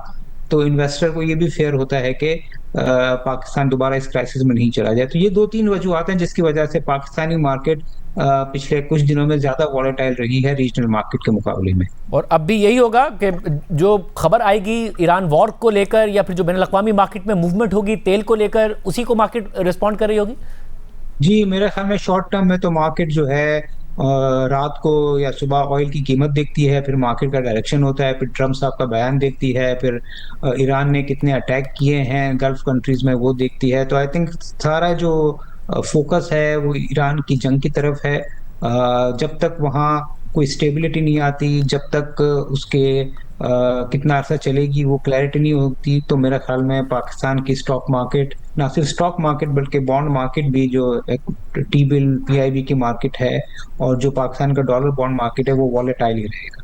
तो इन्वेस्टर को ये भी फेयर होता है कि पाकिस्तान दोबारा इस क्राइसिस में नहीं चला जाए। तो ये 2-3 वजूहत हैं जिसकी वजह से पाकिस्तानी मार्केट पिछले कुछ दिनों में ज़्यादा वॉलेटाइल रही है रीजनल मार्केट के मुकाबले में। और अब भी यही होगा कि जो खबर आएगी ईरान वॉर को लेकर, या फिर जो बैनुल-अक़वामी मार्केट में मूवमेंट होगी तेल को लेकर, उसी को मार्केट रिस्पॉन्ड कर रही होगी? जी, मेरे ख्याल में शॉर्ट टर्म में तो मार्केट जो है रात को या सुबह ऑयल की कीमत देखती है, फिर मार्केट का डायरेक्शन होता है, फिर ट्रम्प साहब का बयान देखती है, फिर ईरान ने कितने अटैक किए हैं गल्फ कंट्रीज में वो देखती है। तो आई थिंक सारा जो फोकस है वो ईरान की जंग की तरफ है। जब तक वहाँ कोई स्टेबिलिटी नहीं आती, जब तक उसके कितना अर्सा चलेगी वो क्लैरिटी नहीं होती, तो मेरा ख्याल में पाकिस्तान की स्टॉक मार्केट, ना सिर्फ स्टॉक मार्केट बल्कि बॉन्ड मार्केट भी, जो टी बिल पीआईबी की मार्केट है, और जो पाकिस्तान का डॉलर बॉन्ड मार्केट है, वो वॉलेटाइल ही रहेगा।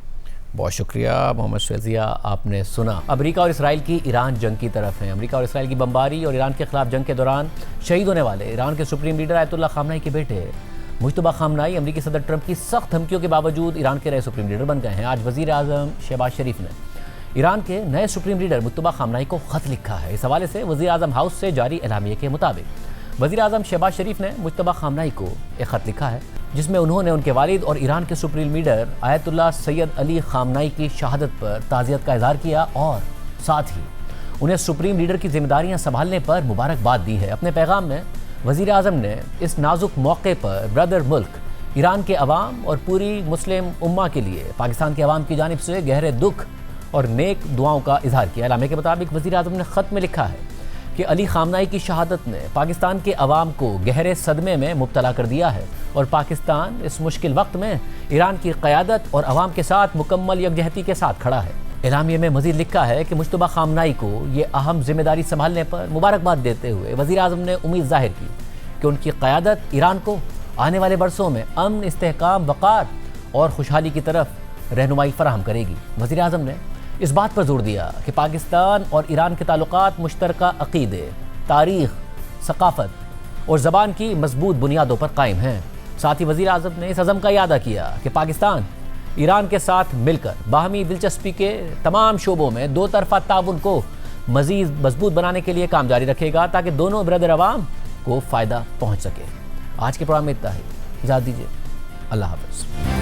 बहुत शुक्रिया मोहम्मद शज़िया, आपने सुना। अमेरिका और इसराइल की ईरान जंग की तरफ है। अमेरिका और इसराइल की बमबारी और ईरान के खिलाफ जंग के दौरान शहीद होने वाले ईरान के सुप्रीम लीडर आयतुल्ला खामनाई के बेटे मुज्तबा खामनाई अमेरिकी सदर ट्रंप की सख्त धमकियों के बावजूद ईरान के नए सुप्रीम लीडर बन गए हैं। आज वज़ीर आज़म शहबाज शरीफ ने ईरान के नए सुप्रीम लीडर मुज्तबा खामनाई को ख़त लिखा है। इस हवाले से वज़ीर आज़म हाउस से जारी एलामिये के मुताबिक वज़ीर आज़म शहबाज शरीफ ने मुज्तबा खामनाई को एक ख़त लिखा है, जिसमें उन्होंने उनके वालिद और ईरान के supreme leader ayatollah Syed Ali खामनाई की शहादत पर ताज़ियत का इज़हार किया, और साथ ही उन्हें सुप्रीम लीडर की जिम्मेदारियां संभालने पर मुबारकबाद दी है। अपने पैगाम में वज़ीर आज़म ने इस नाजुक मौके पर ब्रदर मुल्क ईरान के अवाम और पूरी मुस्लिम उम्मा के लिए पाकिस्तान के अवाम की जानिब से गहरे दुख और नेक दुआओं का इजहार किया। एलामिये के मुताबिक वज़ीर आज़म ने ख़त में लिखा है कि अली खामनाई की शहादत ने पाकिस्तान के अवाम को गहरे सदमे में मुब्तला कर दिया है, और पाकिस्तान इस मुश्किल वक्त में ईरान की क़यादत और अवाम के साथ मुकम्मल यकजहती के साथ खड़ा है। एलामिये में मज़ीद लिखा है कि मुज्तबा खामनाई को ये अहम जिम्मेदारी संभालने पर मुबारकबाद देते हुए वज़ीर आज़म ने उम्मीद ज़ाहिर की कि उनकी क़यादत ईरान को आने वाले बरसों में अमन, इस्तेहकाम, वक़ार और खुशहाली की तरफ रहनुमाई फराहम करेगी। वज़ीर आज़म ने इस बात पर जोर दिया कि पाकिस्तान और ईरान के ताल्लुकात मुश्तरका अक़ीदे, तारीख़, सक़ाफ़त और ज़बान की मजबूत बुनियादों पर कायम हैं। साथ ही वज़ीर आज़म ने इस अज़म का इयादा किया कि पाकिस्तान ईरान के साथ मिलकर बाहमी दिलचस्पी के तमाम शोबों में दो तरफ़ा ताउन को मज़ीद मजबूत बनाने के लिए काम जारी रखेगा, ताकि दोनों ब्रदर अवाम को फ़ायदा पहुँच सके। आज के प्रोग्राम में इतना ही, इजाज़त दीजिए, अल्लाह हाफ़िज़।